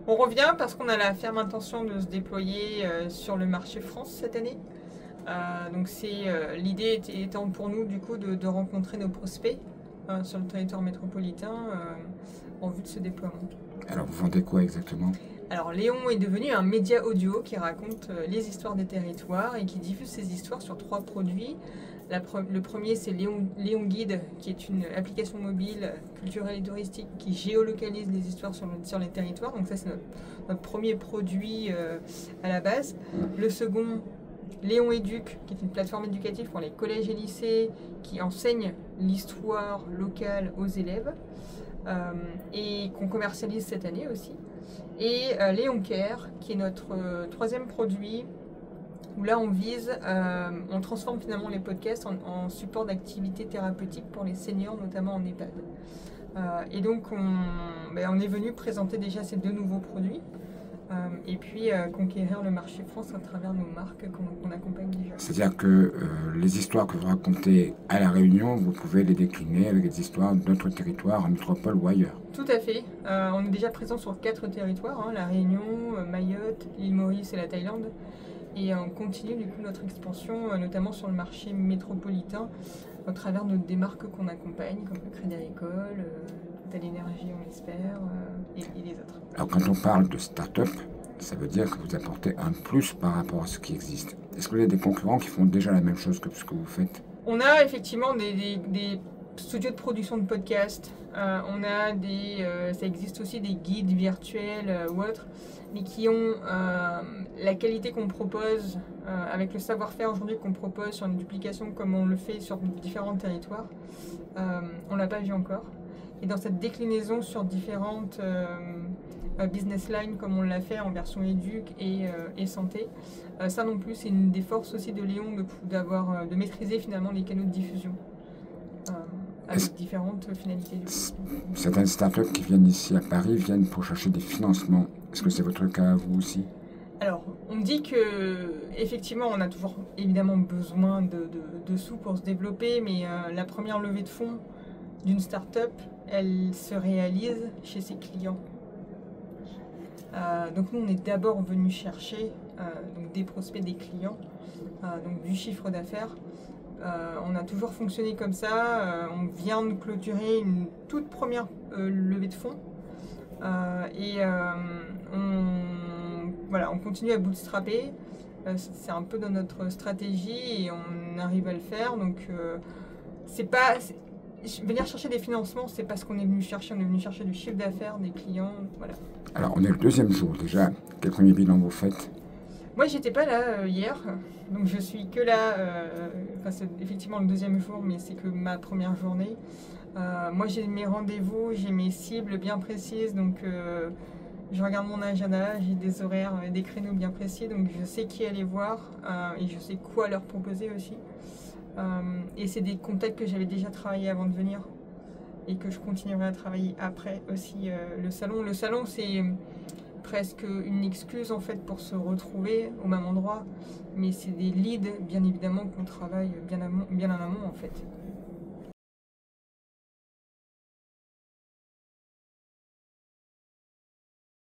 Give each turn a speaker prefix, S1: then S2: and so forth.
S1: On revient parce qu'on a la ferme intention de se déployer sur le marché France cette année. Donc l'idée étant pour nous du coup de rencontrer nos prospects sur le territoire métropolitain en vue de ce déploiement.
S2: Alors, vous vendez quoi exactement?
S1: Alors Léon est devenu un média audio qui raconte les histoires des territoires et qui diffuse ces histoires sur 3 produits. Le premier, c'est Léon Guide, qui est une application mobile culturelle et touristique qui géolocalise les histoires sur les territoires. Donc ça, c'est notre premier produit à la base. Le second, Léon Éduc, qui est une plateforme éducative pour les collèges et lycées qui enseigne l'histoire locale aux élèves et qu'on commercialise cette année aussi. Et Léon Care, qui est notre troisième produit, où là on transforme finalement les podcasts en support d'activités thérapeutiques pour les seniors, notamment en EHPAD. Et donc on est venu présenter déjà ces 2 nouveaux produits et puis conquérir le marché France à travers nos marques qu'on accompagne déjà.
S2: C'est-à-dire que les histoires que vous racontez à La Réunion, vous pouvez les décliner avec des histoires d'autres territoires, en métropole ou ailleurs.
S1: Tout à fait. On est déjà présent sur 4 territoires, La Réunion, Mayotte, l'île Maurice et la Thaïlande. Et on continue du coup notre expansion, notamment sur le marché métropolitain, au travers des marques qu'on accompagne, comme le Crédit Agricole, Total Énergie, on l'espère, et les autres.
S2: Alors, quand on parle de start-up, ça veut dire que vous apportez un plus par rapport à ce qui existe. Est-ce que vous avez des concurrents qui font déjà la même chose que ce que vous faites?
S1: On a effectivement des studios de production de podcasts. Ça existe aussi des guides virtuels ou autres, mais qui ont la qualité qu'on propose, avec le savoir-faire aujourd'hui qu'on propose sur une duplication comme on le fait sur différents territoires. On ne l'a pas vu encore. Et dans cette déclinaison sur différentes business lines comme on l'a fait en version éduc et santé, ça non plus c'est une des forces aussi de Léon de maîtriser finalement les canaux de diffusion avec différentes finalités.
S2: Certaines startups qui viennent ici à Paris viennent pour chercher des financements. Est-ce que c'est votre cas à vous aussi?
S1: Alors, on me dit que effectivement, on a toujours évidemment besoin de sous pour se développer, mais la première levée de fonds d'une start-up, elle se réalise chez ses clients. Donc nous, on est d'abord venu chercher donc des prospects, des clients, donc du chiffre d'affaires. On a toujours fonctionné comme ça. On vient de clôturer une toute première levée de fonds. On continue à bootstrapper. C'est un peu dans notre stratégie et on arrive à le faire. Donc, venir chercher des financements, c'est pas ce qu'on est venu chercher. On est venu chercher du chiffre d'affaires, des clients. Voilà.
S2: Alors, on est le 2e jour déjà. Quel premier bilan vous faites?
S1: Moi, j'étais pas là hier, donc je suis que là. C'est effectivement le 2e jour, mais c'est que ma première journée. Moi, j'ai mes rendez-vous, j'ai mes cibles bien précises, donc je regarde mon agenda, j'ai des horaires, des créneaux bien précis, donc je sais qui aller voir et je sais quoi leur proposer aussi. Et c'est des contacts que j'avais déjà travaillé avant de venir et que je continuerai à travailler après aussi. Le salon, c'est presque une excuse en fait pour se retrouver au même endroit, mais c'est des leads bien évidemment qu'on travaille bien en amont en fait.